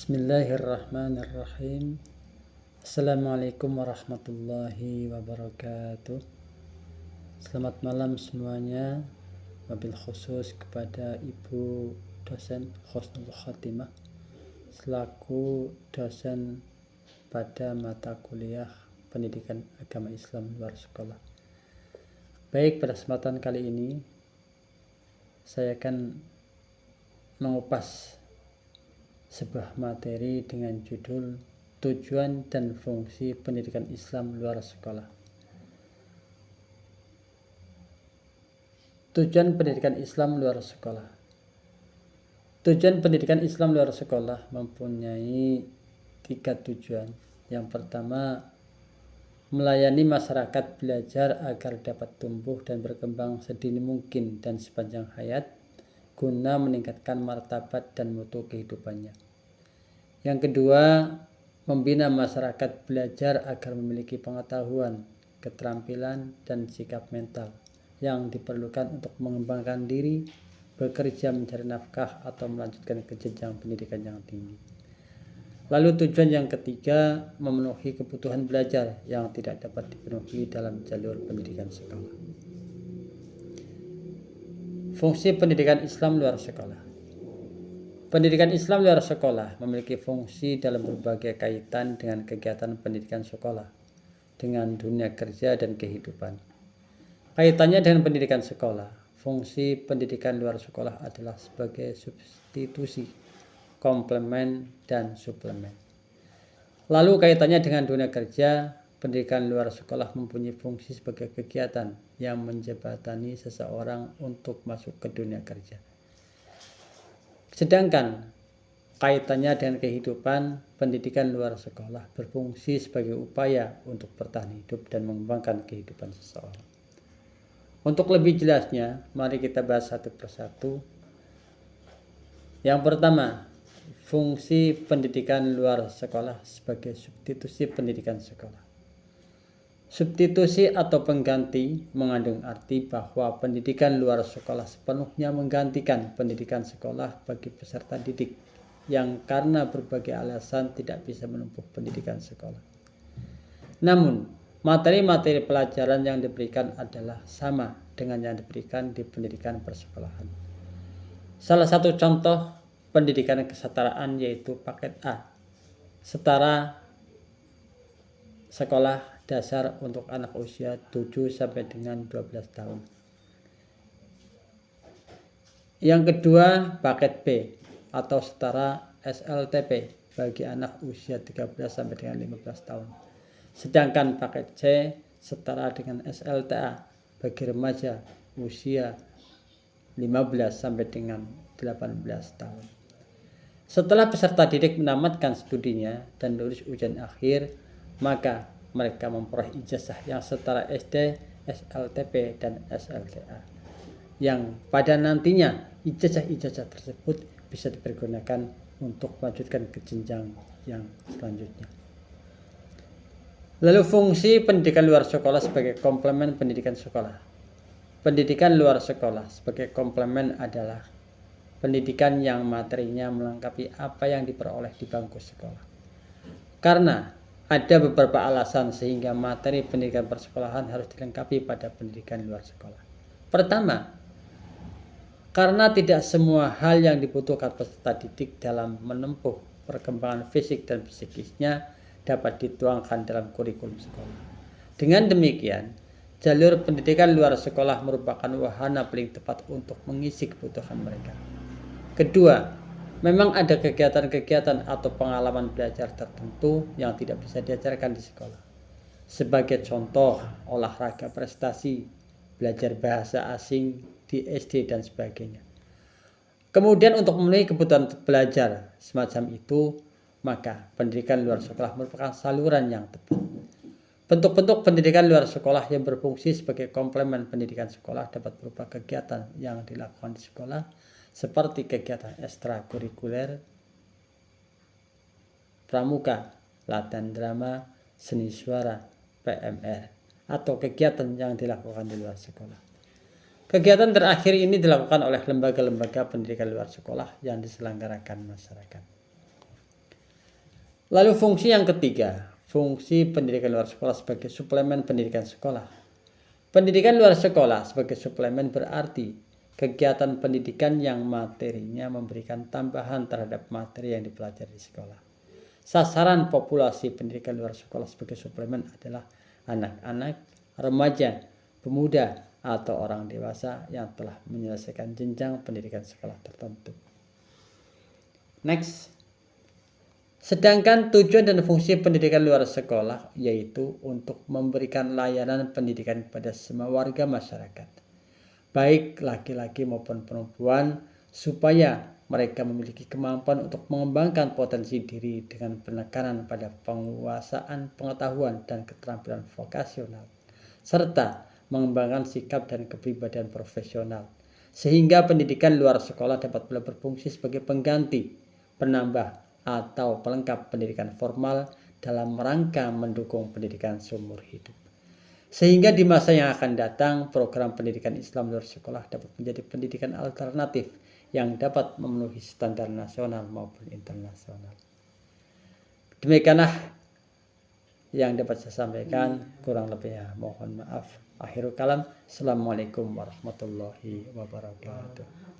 Bismillahirrahmanirrahim. Assalamualaikum warahmatullahi wabarakatuh. Selamat malam semuanya, wabil khusus kepada Ibu dosen Husnul Khotimah selaku dosen pada mata kuliah Pendidikan Agama Islam luar sekolah. Baik, pada kesempatan kali ini saya akan mengupas sebuah materi dengan judul Tujuan dan Fungsi Pendidikan Islam Luar Sekolah. Tujuan pendidikan Islam luar sekolah. Tujuan pendidikan Islam luar sekolah mempunyai 3 tujuan. Yang pertama, melayani masyarakat belajar agar dapat tumbuh dan berkembang sedini mungkin dan sepanjang hayat guna meningkatkan martabat dan mutu kehidupannya. Yang kedua, membina masyarakat belajar agar memiliki pengetahuan, keterampilan, dan sikap mental yang diperlukan untuk mengembangkan diri, bekerja mencari nafkah, atau melanjutkan ke jenjang pendidikan yang tinggi. Lalu tujuan yang ketiga, memenuhi kebutuhan belajar yang tidak dapat dipenuhi dalam jalur pendidikan sekolah. Fungsi pendidikan Islam luar sekolah. Pendidikan Islam luar sekolah memiliki fungsi dalam berbagai kaitan dengan kegiatan pendidikan sekolah, dengan dunia kerja dan kehidupan. Kaitannya dengan pendidikan sekolah, fungsi pendidikan luar sekolah adalah sebagai substitusi, komplemen, dan suplemen. Lalu kaitannya dengan dunia kerja, pendidikan luar sekolah mempunyai fungsi sebagai kegiatan yang menjembatani seseorang untuk masuk ke dunia kerja. Sedangkan kaitannya dengan kehidupan, pendidikan luar sekolah berfungsi sebagai upaya untuk bertahan hidup dan mengembangkan kehidupan seseorang. Untuk lebih jelasnya, mari kita bahas satu persatu. Yang pertama, fungsi pendidikan luar sekolah sebagai substitusi pendidikan sekolah. Substitusi atau pengganti mengandung arti bahwa pendidikan luar sekolah sepenuhnya menggantikan pendidikan sekolah bagi peserta didik yang karena berbagai alasan tidak bisa menempuh pendidikan sekolah. Namun, materi-materi pelajaran yang diberikan adalah sama dengan yang diberikan di pendidikan persekolahan. Salah satu contoh pendidikan kesetaraan yaitu paket A, setara sekolah dasar untuk anak usia 7 sampai dengan 12 tahun. Yang kedua, paket B atau setara SLTP bagi anak usia 13 sampai dengan 15 tahun. Sedangkan paket C setara dengan SLTA bagi remaja usia 15 sampai dengan 18 tahun. Setelah peserta didik menamatkan studinya dan lulus ujian akhir, maka mereka memperoleh ijazah yang setara SD, SLTP, dan SLTA. Yang pada nantinya ijazah-ijazah tersebut bisa dipergunakan untuk melanjutkan ke jenjang yang selanjutnya. Lalu fungsi pendidikan luar sekolah sebagai komplemen pendidikan sekolah. Pendidikan luar sekolah sebagai komplemen adalah pendidikan yang materinya melengkapi apa yang diperoleh di bangku sekolah. Karena ada beberapa alasan sehingga materi pendidikan persekolahan harus dilengkapi pada pendidikan luar sekolah. Pertama, karena tidak semua hal yang dibutuhkan peserta didik dalam menempuh perkembangan fisik dan psikisnya dapat dituangkan dalam kurikulum sekolah. Dengan demikian, jalur pendidikan luar sekolah merupakan wahana paling tepat untuk mengisi kebutuhan mereka. Kedua, memang ada kegiatan-kegiatan atau pengalaman belajar tertentu yang tidak bisa diajarkan di sekolah. Sebagai contoh, olahraga prestasi, belajar bahasa asing di SD, dan sebagainya. Kemudian untuk memenuhi kebutuhan belajar semacam itu, maka pendidikan luar sekolah merupakan saluran yang tepat. Bentuk-bentuk pendidikan luar sekolah yang berfungsi sebagai komplemen pendidikan sekolah dapat berupa kegiatan yang dilakukan di sekolah, seperti kegiatan ekstrakurikuler, pramuka, latihan drama, seni suara, PMR, atau kegiatan yang dilakukan di luar sekolah. Kegiatan terakhir ini dilakukan oleh lembaga-lembaga pendidikan luar sekolah yang diselenggarakan masyarakat. Lalu fungsi yang ketiga, fungsi pendidikan luar sekolah sebagai suplemen pendidikan sekolah. Pendidikan luar sekolah sebagai suplemen berarti kegiatan pendidikan yang materinya memberikan tambahan terhadap materi yang dipelajari di sekolah. Sasaran populasi pendidikan luar sekolah sebagai suplemen adalah anak-anak, remaja, pemuda, atau orang dewasa yang telah menyelesaikan jenjang pendidikan sekolah tertentu. Next. Sedangkan tujuan dan fungsi pendidikan luar sekolah yaitu untuk memberikan layanan pendidikan kepada semua warga masyarakat, baik laki-laki maupun perempuan, supaya mereka memiliki kemampuan untuk mengembangkan potensi diri dengan penekanan pada penguasaan pengetahuan dan keterampilan vokasional, serta mengembangkan sikap dan kepribadian profesional, sehingga pendidikan luar sekolah dapat berfungsi sebagai pengganti, penambah, atau pelengkap pendidikan formal dalam rangka mendukung pendidikan seumur hidup. Sehingga di masa yang akan datang, program pendidikan Islam luar sekolah dapat menjadi pendidikan alternatif yang dapat memenuhi standar nasional maupun internasional. Demikianlah yang dapat saya sampaikan, kurang lebihnya mohon maaf. Akhirul kalam, Assalamualaikum warahmatullahi wabarakatuh.